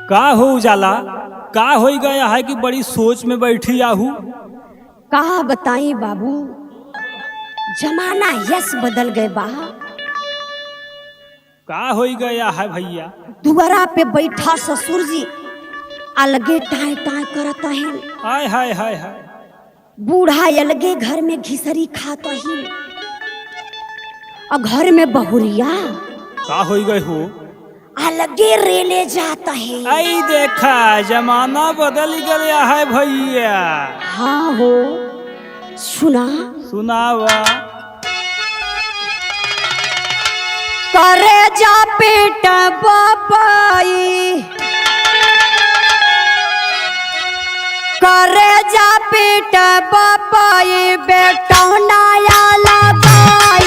का हो उजाला, का हो गया है कि बड़ी सोच में बैठी आहू। कहा बताई बाबू, जमाना यस बदल गए बा। का हो गया है भैया। दुआरा पे बैठा ससुर जी अलगे टाय टाय करता है। हाय हाय हाय हाय। बूढ़ा अलगे घर में घिसरी खाता ही, और घर में बहुरिया का हो गए हो। अलगे रेले जाता है। आई देखा जमाना बदल गया है भैया। हाँ हो, सुना सुनावा। करे जा पेट बाबाई, करे जा पेट बाबाई, बेटा नया लगाई।